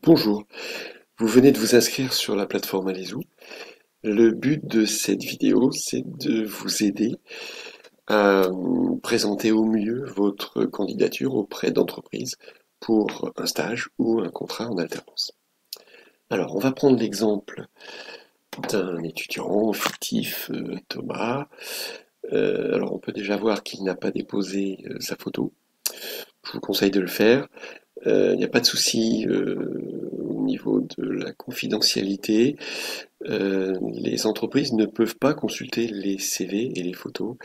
Bonjour, vous venez de vous inscrire sur la plateforme Alezou. Le but de cette vidéo, c'est de vous aider à présenter au mieux votre candidature auprès d'entreprises pour un stage ou un contrat en alternance. Alors, on va prendre l'exemple d'un étudiant fictif, Thomas. Alors, on peut déjà voir qu'il n'a pas déposé sa photo. Je vous conseille de le faire. Il n'y a pas de souci au niveau de la confidentialité. Les entreprises ne peuvent pas consulter les CV et les photos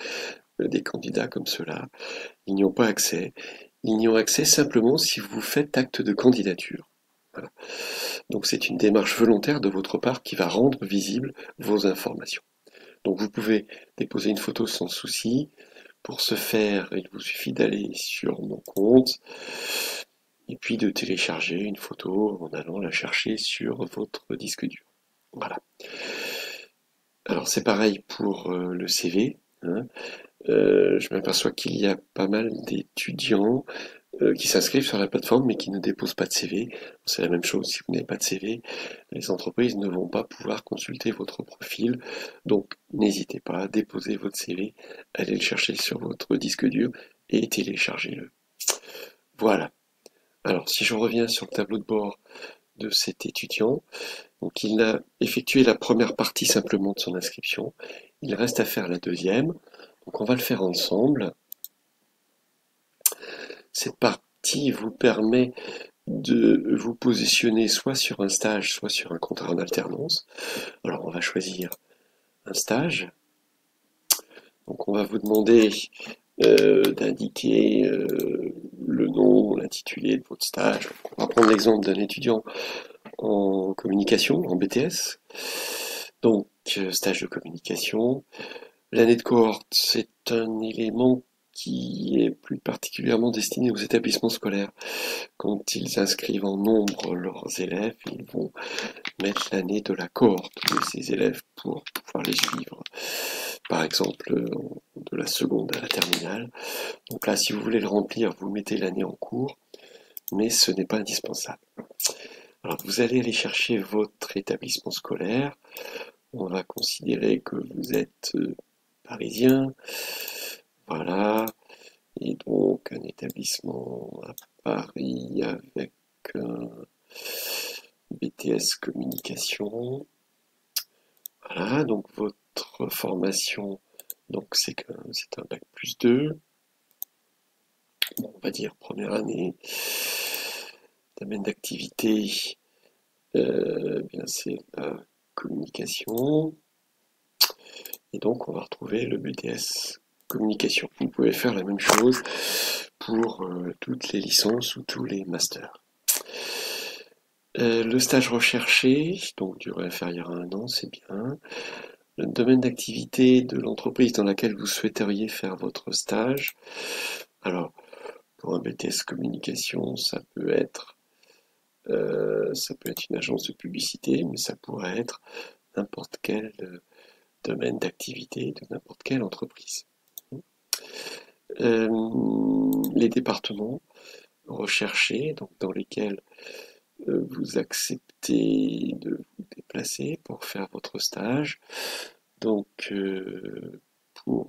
des candidats comme cela. Ils n'y ont pas accès. Ils n'y ont accès simplement si vous faites acte de candidature. Voilà. Donc c'est une démarche volontaire de votre part qui va rendre visibles vos informations. Donc vous pouvez déposer une photo sans souci. Pour ce faire, il vous suffit d'aller sur mon compte et puis de télécharger une photo en allant la chercher sur votre disque dur. Voilà. Alors c'est pareil pour le CV, hein. Je m'aperçois qu'il y a pas mal d'étudiants qui s'inscrivent sur la plateforme mais qui ne déposent pas de CV. C'est la même chose, si vous n'avez pas de CV, les entreprises ne vont pas pouvoir consulter votre profil. Donc n'hésitez pas à déposer votre CV, allez le chercher sur votre disque dur et téléchargez-le. Voilà. Alors si je reviens sur le tableau de bord de cet étudiant, donc il a effectué la première partie simplement de son inscription. Il reste à faire la deuxième. Donc on va le faire ensemble. Cette partie vous permet de vous positionner soit sur un stage, soit sur un contrat en alternance. Alors on va choisir un stage. Donc on va vous demander d'indiquer le nom, l'intitulé de votre stage. On va prendre l'exemple d'un étudiant en communication, en BTS. Donc stage de communication. L'année de cohorte, c'est un élément qui est plus particulièrement destiné aux établissements scolaires. Quand ils inscrivent en nombre leurs élèves, ils vont mettre l'année de la cohorte de ces élèves pour pouvoir les suivre. Par exemple, de la seconde à la terminale. Donc là, si vous voulez le remplir, vous mettez l'année en cours, mais ce n'est pas indispensable. Alors, vous allez aller chercher votre établissement scolaire. On va considérer que vous êtes parisien. Voilà. Et donc, un établissement à Paris avec un BTS communication. Voilà. Donc, votre formation, donc c'est un bac plus 2. On va dire première année. Domaine d'activité, bien c'est la communication. Et donc, on va retrouver le BTS communication. Vous pouvez faire la même chose pour toutes les licences ou tous les masters. Le stage recherché, donc durée inférieure à 1 an, c'est bien. Le domaine d'activité de l'entreprise dans laquelle vous souhaiteriez faire votre stage. Alors, pour un BTS communication, ça peut être une agence de publicité, mais ça pourrait être n'importe quel domaine d'activité de n'importe quelle entreprise. Les départements recherchés, donc dans lesquels vous acceptez de vous déplacer pour faire votre stage. Donc, on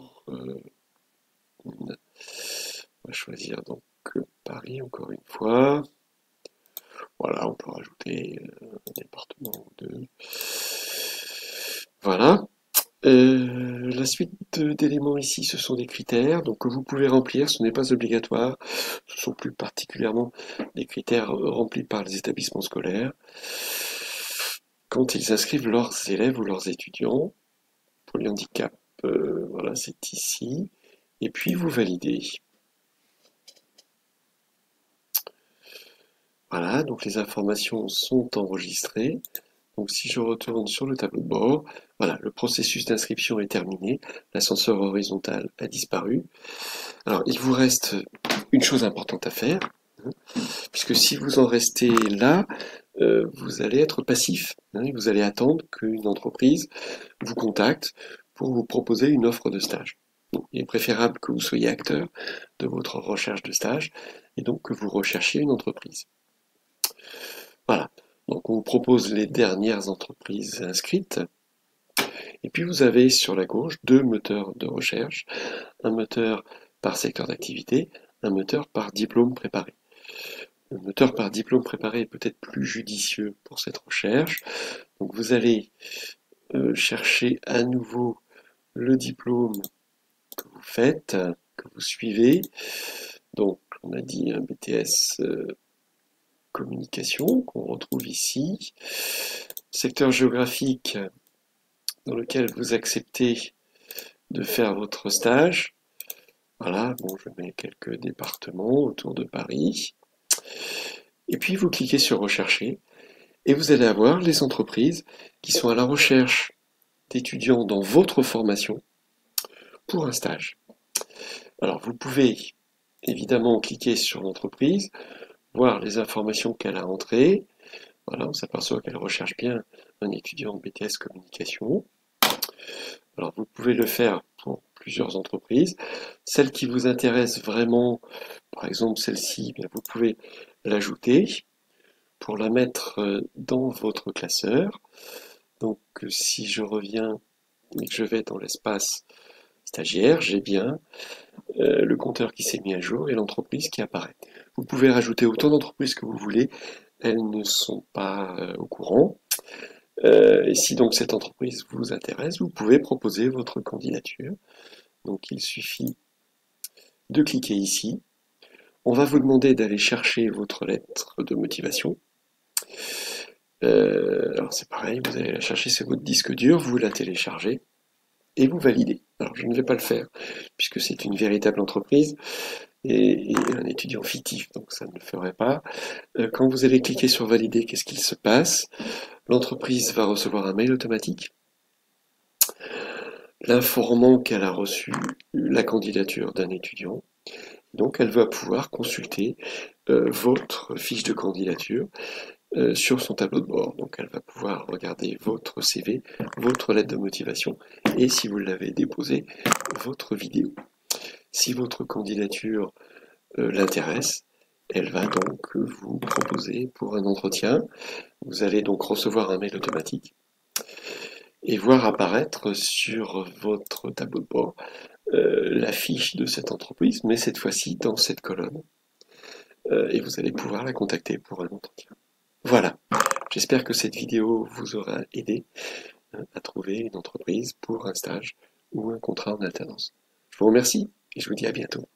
va choisir donc Paris encore une fois. Voilà, on peut rajouter un département ou deux. Voilà. La suite d'éléments ici, ce sont des critères donc que vous pouvez remplir, ce n'est pas obligatoire. Ce sont plus particulièrement des critères remplis par les établissements scolaires quand ils inscrivent leurs élèves ou leurs étudiants. Pour les handicaps, voilà, c'est ici. Et puis vous validez. Voilà, donc les informations sont enregistrées. Donc si je retourne sur le tableau de bord, voilà, le processus d'inscription est terminé, l'ascenseur horizontal a disparu. Alors il vous reste une chose importante à faire, hein, puisque si vous en restez là, vous allez être passif, hein, vous allez attendre qu'une entreprise vous contacte pour vous proposer une offre de stage. Donc, il est préférable que vous soyez acteur de votre recherche de stage et donc que vous recherchiez une entreprise. Voilà. Donc on vous propose les dernières entreprises inscrites. Et puis vous avez sur la gauche deux moteurs de recherche, un moteur par secteur d'activité, un moteur par diplôme préparé. Le moteur par diplôme préparé est peut-être plus judicieux pour cette recherche. Donc vous allez chercher à nouveau le diplôme que vous faites, que vous suivez. Donc on a dit un BTS communication qu'on retrouve ici. Secteur géographique dans lequel vous acceptez de faire votre stage. Voilà, bon, je mets quelques départements autour de Paris. Et puis vous cliquez sur rechercher et vous allez avoir les entreprises qui sont à la recherche d'étudiants dans votre formation pour un stage. Alors vous pouvez évidemment cliquer sur l'entreprise, voir les informations qu'elle a entrées. Voilà, on s'aperçoit qu'elle recherche bien un étudiant en BTS communication. Alors vous pouvez le faire pour plusieurs entreprises. Celle qui vous intéresse vraiment, par exemple celle-ci, vous pouvez l'ajouter pour la mettre dans votre classeur. Donc si je reviens et que je vais dans l'espace stagiaire, j'ai bien le compteur qui s'est mis à jour et l'entreprise qui apparaît. Vous pouvez rajouter autant d'entreprises que vous voulez, elles ne sont pas au courant. Et si donc cette entreprise vous intéresse, vous pouvez proposer votre candidature. Donc il suffit de cliquer ici. On va vous demander d'aller chercher votre lettre de motivation. Alors c'est pareil, vous allez la chercher sur votre disque dur, vous la téléchargez et vous validez. Alors je ne vais pas le faire puisque c'est une véritable entreprise et un étudiant fictif, donc ça ne le ferait pas. Quand vous allez cliquer sur valider, qu'est-ce qu'il se passe? L'entreprise va recevoir un mail automatique l'informant qu'elle a reçu la candidature d'un étudiant. Donc elle va pouvoir consulter votre fiche de candidature sur son tableau de bord. Donc elle va pouvoir regarder votre CV, votre lettre de motivation et si vous l'avez déposé, votre vidéo. Si votre candidature l'intéresse, elle va donc vous proposer pour un entretien. Vous allez donc recevoir un mail automatique et voir apparaître sur votre tableau de bord la fiche de cette entreprise, mais cette fois-ci dans cette colonne. Et vous allez pouvoir la contacter pour un entretien. Voilà, j'espère que cette vidéo vous aura aidé à trouver une entreprise pour un stage ou un contrat en alternance. Je vous remercie et je vous dis à bientôt.